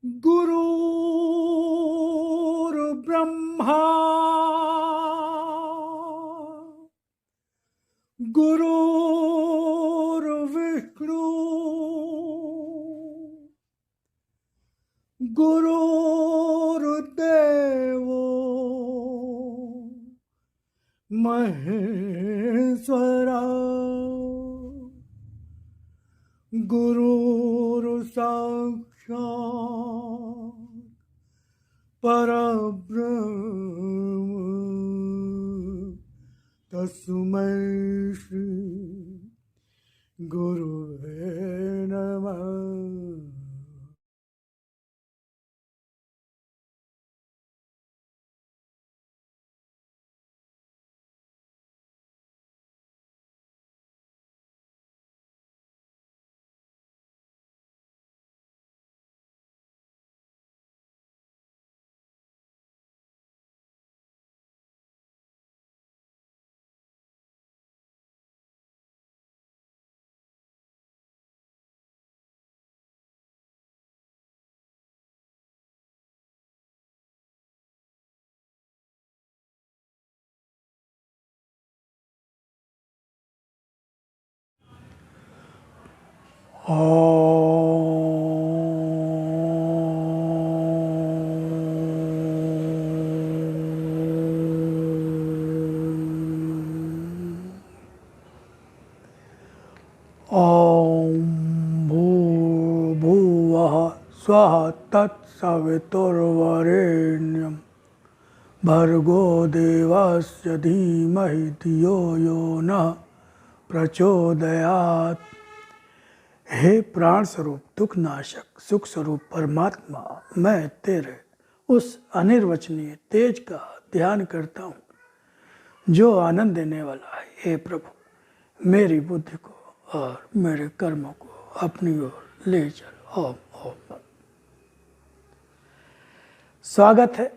गुरुर्ब्रह्मा गुरुर्विष्णु गुरुर्देवो महेश्वरा गुरुर्साक्षात् परब्रह्म तस्मै श्री गुरुवे नमः। भूर्भुवः स्वः तत्सवितुर्वरेण्यं भर्गो देवस्य धीमहि धियो यो नः प्रचोदयात्। हे प्राण स्वरूप, दुख नाशक, सुख स्वरूप परमात्मा, मैं तेरे उस अनिर्वचनीय तेज का ध्यान करता हूँ जो आनंद देने वाला है। हे प्रभु, मेरी बुद्धि को और मेरे कर्मों को अपनी ओर ले चल। ओम ओम। स्वागत है।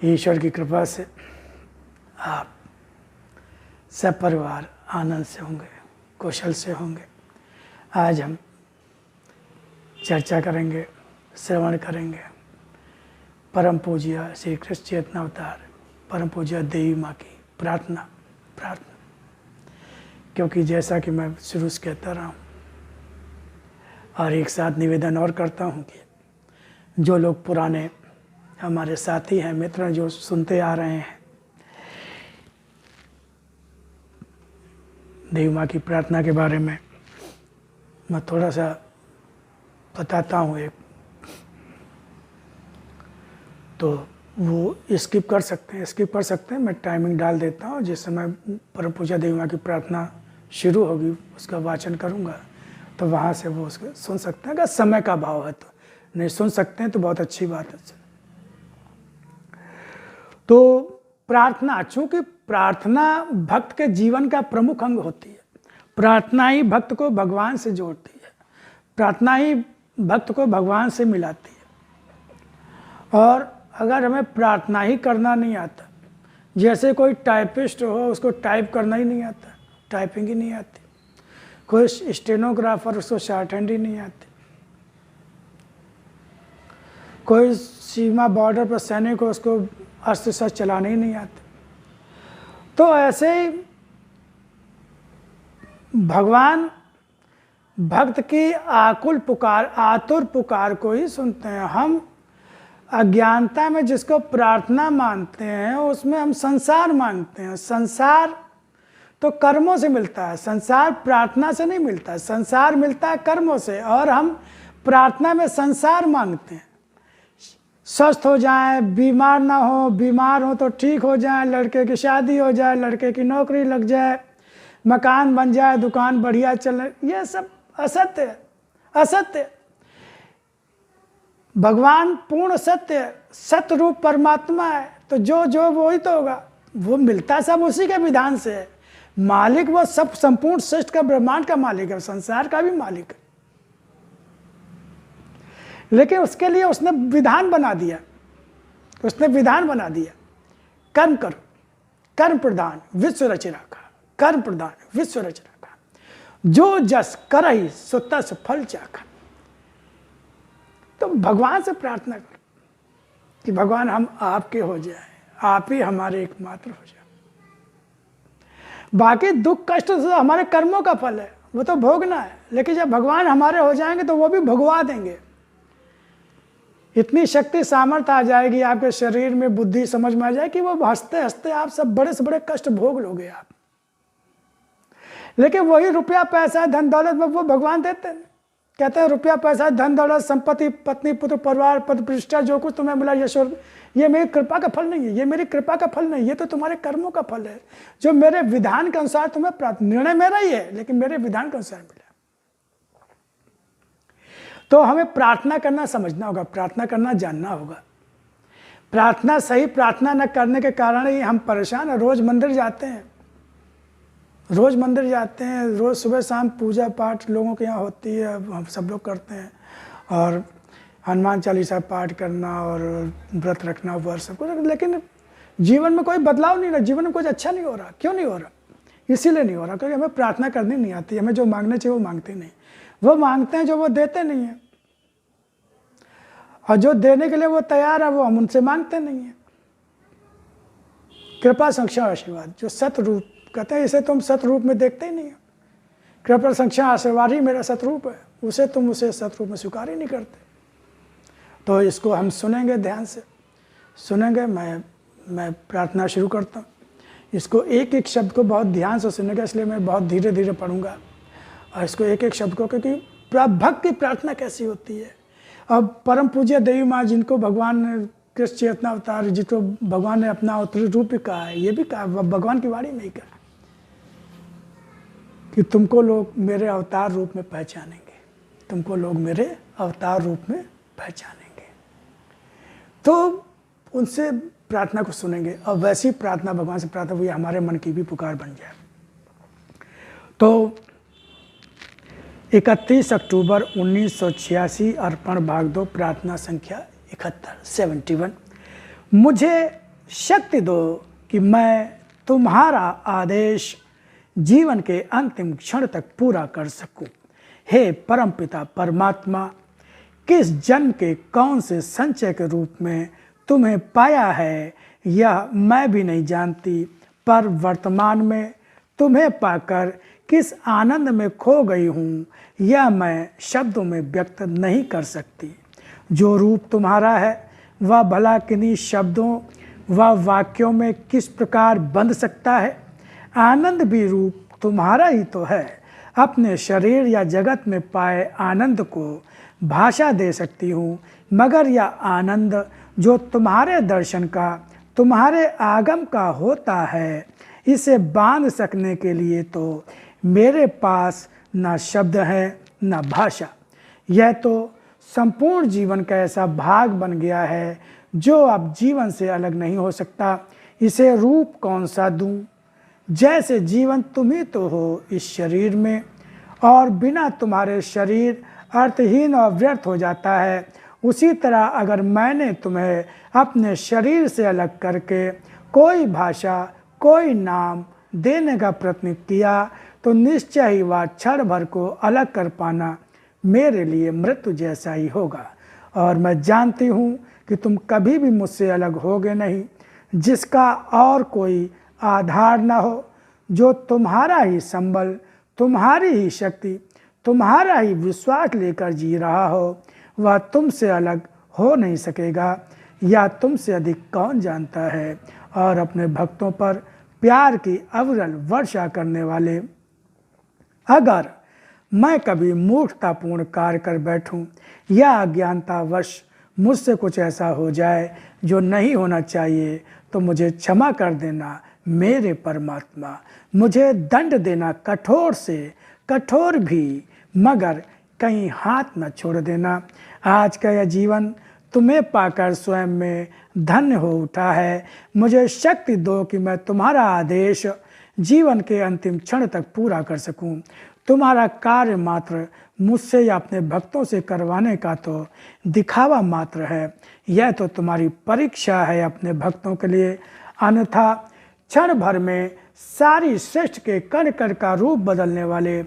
ईश्वर की कृपा से आप सब परिवार आनंद से होंगे, कुशल से होंगे। आज हम चर्चा करेंगे, श्रवण करेंगे परम पूज्य श्री कृष्ण चेतना अवतार परम पूज्य देवी माँ की प्रार्थना। क्योंकि जैसा कि मैं शुरू से कहता रहा हूँ और एक साथ निवेदन और करता हूँ कि जो लोग पुराने हमारे साथी हैं, मित्र जो सुनते आ रहे हैं, देवी माँ की प्रार्थना के बारे में मैं थोड़ा सा बताता हूँ एक, तो वो स्किप कर सकते हैं। मैं टाइमिंग डाल देता हूँ। जिस समय परम पूजा देवी माँ की प्रार्थना शुरू होगी उसका वाचन करूँगा तो वहाँ से वो उसको सुन सकते हैं। अगर समय का भाव है तो, नहीं सुन सकते हैं तो बहुत अच्छी बात है। तो प्रार्थना, चूँकि प्रार्थना भक्त के जीवन का प्रमुख अंग होती है। प्रार्थना ही भक्त को भगवान से जोड़ती है, प्रार्थना ही भक्त को भगवान से मिलाती है। और अगर हमें प्रार्थना ही करना नहीं आता, जैसे कोई टाइपिस्ट हो उसको टाइप करना ही नहीं आता, टाइपिंग ही नहीं आती, कोई स्टेनोग्राफर उसको शॉर्ट हैंड ही नहीं आती, कोई सीमा बॉर्डर पर सैनिक हो उसको अस्त्र शस्त्र चलाने ही नहीं आते, तो ऐसे ही भगवान भक्त की आतुर पुकार को ही सुनते हैं। हम अज्ञानता में जिसको प्रार्थना मानते हैं उसमें हम संसार मांगते हैं। संसार तो कर्मों से मिलता है, संसार प्रार्थना से नहीं मिलता है। संसार मिलता है कर्मों से, और हम प्रार्थना में संसार मांगते हैं। स्वस्थ हो जाए, बीमार ना हो, बीमार हो तो ठीक हो जाए, लड़के की शादी हो जाए, लड़के की नौकरी लग जाए, मकान बन जाए, दुकान बढ़िया चले, ये सब असत्य है, असत्य। भगवान पूर्ण सत्य, सत्य रूप परमात्मा है, तो जो वो ही तो होगा, वो मिलता सब उसी के विधान से है। मालिक वो सब संपूर्ण सृष्टि का, ब्रह्मांड का मालिक है, संसार का भी मालिक है। लेकिन उसके लिए उसने विधान बना दिया, कर्म करो, कर्म प्रधान विश्व रच रखा, कर्म प्रधान विश्व रच रखा, जो जस करहि सो तस फल चाखा। तो भगवान से प्रार्थना करो कि भगवान हम आपके हो जाए, आप ही हमारे एकमात्र हो जाए। बाकी दुख कष्ट तो हमारे कर्मों का फल है, वो तो भोगना है, लेकिन जब भगवान हमारे हो जाएंगे तो वो भी भगवा देंगे। इतनी शक्ति सामर्थ्य आ जाएगी आपके शरीर में, बुद्धि समझ में आ जाए कि वो हंसते हंसते आप सब बड़े से बड़े कष्ट भोग लोगे आप। लेकिन वही रुपया पैसा धन दौलत वो भगवान देते हैं। कहते हैं रुपया पैसा धन दौलत संपत्ति पत्नी पुत्र परिवार पद प्रतिष्ठा जो कुछ तुम्हें मिला यशोर, ये मेरी कृपा का फल नहीं है, ये मेरी कृपा का फल नहीं, ये तो तुम्हारे कर्मों का फल है जो मेरे विधान के अनुसार तुम्हें प्राप्त। निर्णय मेरा ही है लेकिन मेरे विधान के अनुसार मिला। तो हमें प्रार्थना करना समझना होगा, प्रार्थना करना जानना होगा। प्रार्थना सही प्रार्थना न करने के कारण ही हम परेशान हैं। रोज मंदिर जाते हैं, रोज मंदिर जाते हैं, रोज सुबह शाम पूजा पाठ लोगों के यहाँ होती है, हम सब लोग करते हैं, और हनुमान चालीसा पाठ करना और व्रत रखना वह सब कुछ, लेकिन जीवन में कोई बदलाव नहीं रहा, जीवन में कुछ अच्छा नहीं हो रहा। क्यों नहीं हो रहा? इसीलिए नहीं हो रहा क्योंकि हमें प्रार्थना करनी नहीं आती। हमें जो मांगना चाहिए वो मांगते नहीं, वो मांगते हैं जो वो देते नहीं है, और जो देने के लिए वो तैयार है वो हम उनसे मांगते नहीं है। कृपा संख्या आशीर्वाद जो सतरूप कहते हैं, इसे तुम सतरूप में देखते ही नहीं हो। कृपा संख्या आशीर्वाद ही मेरा सतरूप है, उसे तुम उसे सतरूप में स्वीकार ही नहीं करते। तो इसको हम सुनेंगे, ध्यान से सुनेंगे। मैं प्रार्थना शुरू करता हूँ। इसको एक एक शब्द को बहुत ध्यान से सुनेगा, इसलिए मैं बहुत धीरे धीरे पढ़ूंगा, और इसको एक एक शब्द को, क्योंकि भक्त की प्रार्थना कैसी होती है। अब परम पूज्य देवी माँ जिनको भगवान ने कृष्ण चेतना अवतार, जिसको भगवान ने अपना अवतरी रूप कहा है, ये भी कहा भगवान की वाणी में ही कहा कि तुमको लोग मेरे अवतार रूप में पहचानेंगे, तुमको लोग मेरे अवतार रूप में पहचानेंगे। तो उनसे प्रार्थना को सुनेंगे, और वैसी प्रार्थना भगवान से प्रार्थना हुई हमारे मन की भी पुकार बन जाए। तो 31 अक्टूबर 1986 अर्पण भाग 2 प्रार्थना संख्या 71। मुझे शक्ति दो कि मैं तुम्हारा आदेश जीवन के अंतिम क्षण तक पूरा कर सकूं। हे परमपिता परमात्मा, किस जन्म के कौन से संचय के रूप में तुम्हें पाया है यह मैं भी नहीं जानती, पर वर्तमान में तुम्हें पाकर किस आनंद में खो गई हूँ यह मैं शब्दों में व्यक्त नहीं कर सकती। जो रूप तुम्हारा है वह भला किन्हीं शब्दों व वाक्यों में किस प्रकार बंध सकता है। आनंद भी रूप तुम्हारा ही तो है। अपने शरीर या जगत में पाए आनंद को भाषा दे सकती हूँ, मगर यह आनंद जो तुम्हारे दर्शन का, तुम्हारे आगम का होता है, इसे बांध सकने के लिए तो मेरे पास न शब्द है न भाषा। यह तो संपूर्ण जीवन का ऐसा भाग बन गया है जो अब जीवन से अलग नहीं हो सकता। इसे रूप कौन सा दूं? जैसे जीवन तुम ही तो हो इस शरीर में, और बिना तुम्हारे शरीर अर्थहीन और व्यर्थ हो जाता है, उसी तरह अगर मैंने तुम्हें अपने शरीर से अलग करके कोई भाषा, कोई नाम देने का प्रयत्न किया तो निश्चय ही वह क्षण भर को अलग कर पाना मेरे लिए मृत्यु जैसा ही होगा। और मैं जानती हूँ कि तुम कभी भी मुझसे अलग होगे नहीं, जिसका और कोई आधार न हो, जो तुम्हारा ही संबल, तुम्हारी ही शक्ति, तुम्हारा ही विश्वास लेकर जी रहा हो, वह तुमसे अलग हो नहीं सकेगा। या तुमसे अधिक कौन जानता है। और अपने भक्तों पर प्यार की अविरल वर्षा करने वाले, अगर मैं कभी मूर्खतापूर्ण कार्य कर बैठूं या अज्ञानतावश मुझसे कुछ ऐसा हो जाए जो नहीं होना चाहिए, तो मुझे क्षमा कर देना मेरे परमात्मा। मुझे दंड देना कठोर से कठोर भी, मगर कहीं हाथ न छोड़ देना। आज का यह जीवन तुम्हें पाकर स्वयं में धन्य हो उठा है। मुझे शक्ति दो कि मैं तुम्हारा आदेश जीवन के अंतिम क्षण तक पूरा कर सकूं। तुम्हारा कार्य मात्र मुझसे या अपने भक्तों से करवाने का तो दिखावा मात्र है। यह तो तुम्हारी परीक्षा है अपने भक्तों के लिए, अन्यथा क्षण भर में सारी सृष्टि के कण कण का रूप बदलने वाले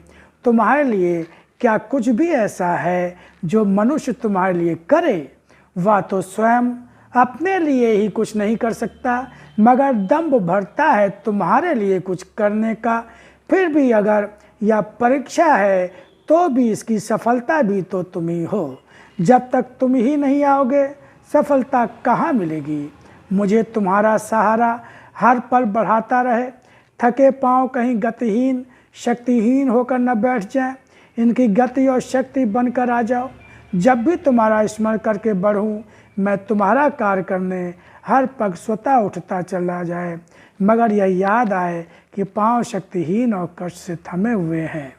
तुम्हारे लिए क्या कुछ भी ऐसा है जो मनुष्य तुम्हारे लिए करे, वह तो स्वयं अपने लिए ही कुछ नहीं कर सकता, मगर दंभ भरता है तुम्हारे लिए कुछ करने का। फिर भी अगर यह परीक्षा है तो भी इसकी सफलता भी तो तुम ही हो। जब तक तुम ही नहीं आओगे सफलता कहाँ मिलेगी। मुझे तुम्हारा सहारा हर पल बढ़ाता रहे। थके पांव कहीं गतिहीन शक्तिहीन होकर न बैठ जाएं, इनकी गति और शक्ति बनकर आ जाओ। जब भी तुम्हारा स्मरण करके बढ़ूं, मैं तुम्हारा कार्य करने हर पग स्वतः उठता चला जाए, मगर यह याद आए कि पांव शक्तिहीन और कष्ट से थमे हुए हैं।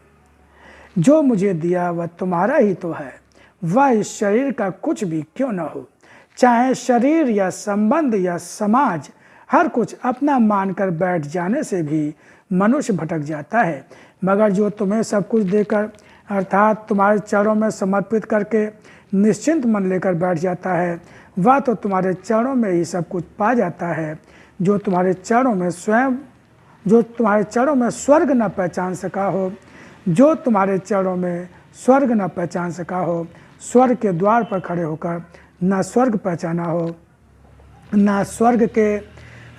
जो मुझे दिया वह तुम्हारा ही तो है, वह इस शरीर का कुछ भी क्यों न हो। चाहे शरीर या संबंध या समाज, हर कुछ अपना मानकर बैठ जाने से भी मनुष्य भटक जाता है, मगर जो तुम्हें सब कुछ देकर अर्थात तुम्हारे चरणों में समर्पित करके निश्चिंत मन लेकर बैठ जाता है, वह तो तुम्हारे चरणों में ही सब कुछ पा जाता है। जो तुम्हारे चरणों में स्वर्ग न पहचान सका हो, जो तुम्हारे चरणों में स्वर्ग न पहचान सका हो, स्वर्ग के द्वार पर खड़े होकर न स्वर्ग पहचाना हो, न स्वर्ग के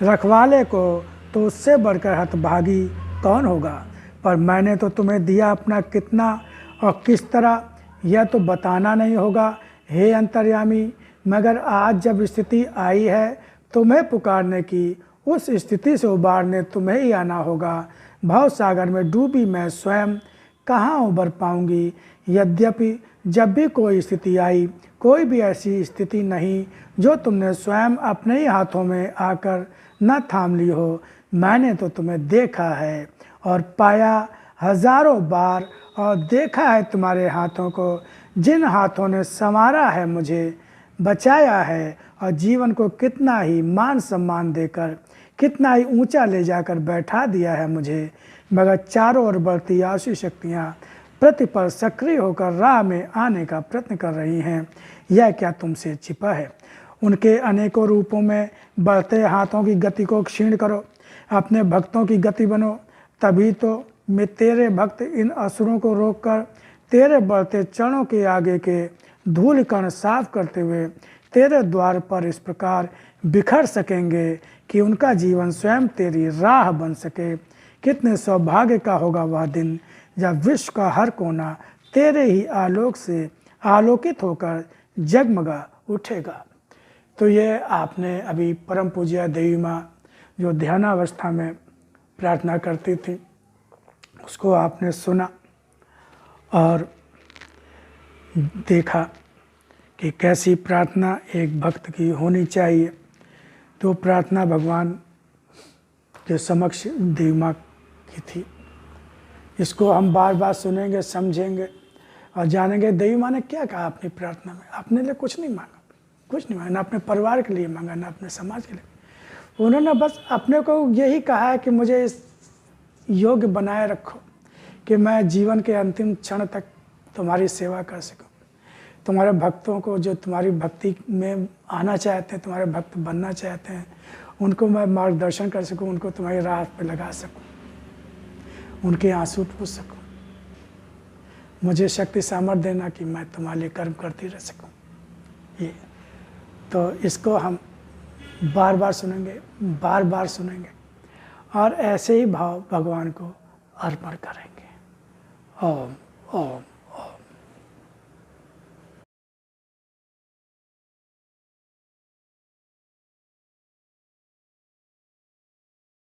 रखवाले को, तो उससे बढ़कर हतभागी कौन होगा। पर मैंने तो तुम्हें दिया अपना कितना और किस तरह, यह तो बताना नहीं होगा हे अंतर्यामी। मगर आज जब स्थिति आई है तुम्हें पुकारने की, उस स्थिति से उबारने तुम्हें ही आना होगा। भव सागर में डूबी मैं स्वयं कहाँ उबर पाऊंगी। यद्यपि जब भी कोई स्थिति आई, कोई भी ऐसी स्थिति नहीं जो तुमने स्वयं अपने ही हाथों में आकर न थाम ली हो। मैंने तो तुम्हें देखा है और पाया हजारों बार, और देखा है तुम्हारे हाथों को, जिन हाथों ने संवारा है, मुझे बचाया है और जीवन को कितना ही मान सम्मान देकर, कितना ही ऊंचा ले जाकर बैठा दिया है मुझे। मगर चारों ओर बढ़ती आसुरी शक्तियाँ प्रतिपल सक्रिय होकर राह में आने का प्रयत्न कर रही हैं। यह क्या तुमसे छिपा है। उनके अनेकों रूपों में बढ़ते हाथों की गति को क्षीण करो, अपने भक्तों की गति बनो, तभी तो मैं तेरे भक्त इन असुरों को रोककर तेरे बढ़ते चरणों के आगे के धूल कण साफ करते हुए तेरे द्वार पर इस प्रकार बिखर सकेंगे कि उनका जीवन स्वयं तेरी राह बन सके। कितने सौभाग्य का होगा वह दिन जब विश्व का हर कोना तेरे ही आलोक से आलोकित होकर जगमगा उठेगा। तो ये आपने अभी परम पूज्य देवी माँ जो ध्यानावस्था में प्रार्थना करती थी, उसको आपने सुना और देखा कि कैसी प्रार्थना एक भक्त की होनी चाहिए। तो प्रार्थना भगवान के समक्ष देवी माँ की थी। इसको हम बार बार सुनेंगे, समझेंगे और जानेंगे देवी माँ ने क्या कहा अपनी प्रार्थना में। अपने लिए कुछ नहीं मांगा, कुछ नहीं मांगा, ना अपने परिवार के लिए मांगा, ना अपने समाज के लिए। उन्होंने बस अपने को यही कहा है कि मुझे इस योग्य बनाए रखो कि मैं जीवन के अंतिम क्षण तक तुम्हारी सेवा कर सकूं। तुम्हारे भक्तों को जो तुम्हारी भक्ति में आना चाहते हैं, तुम्हारे भक्त बनना चाहते हैं, उनको मैं मार्गदर्शन कर सकूं, उनको तुम्हारी राह पर लगा सकूं, उनके आंसू पूछ सकूं। मुझे शक्ति सामर्थ्य देना कि मैं तुम्हारे लिए कर्म करती रह सकूं। ये तो इसको हम बार बार सुनेंगे, बार बार सुनेंगे और ऐसे ही भाव भगवान को अर्पण करेंगे। ओम ओम।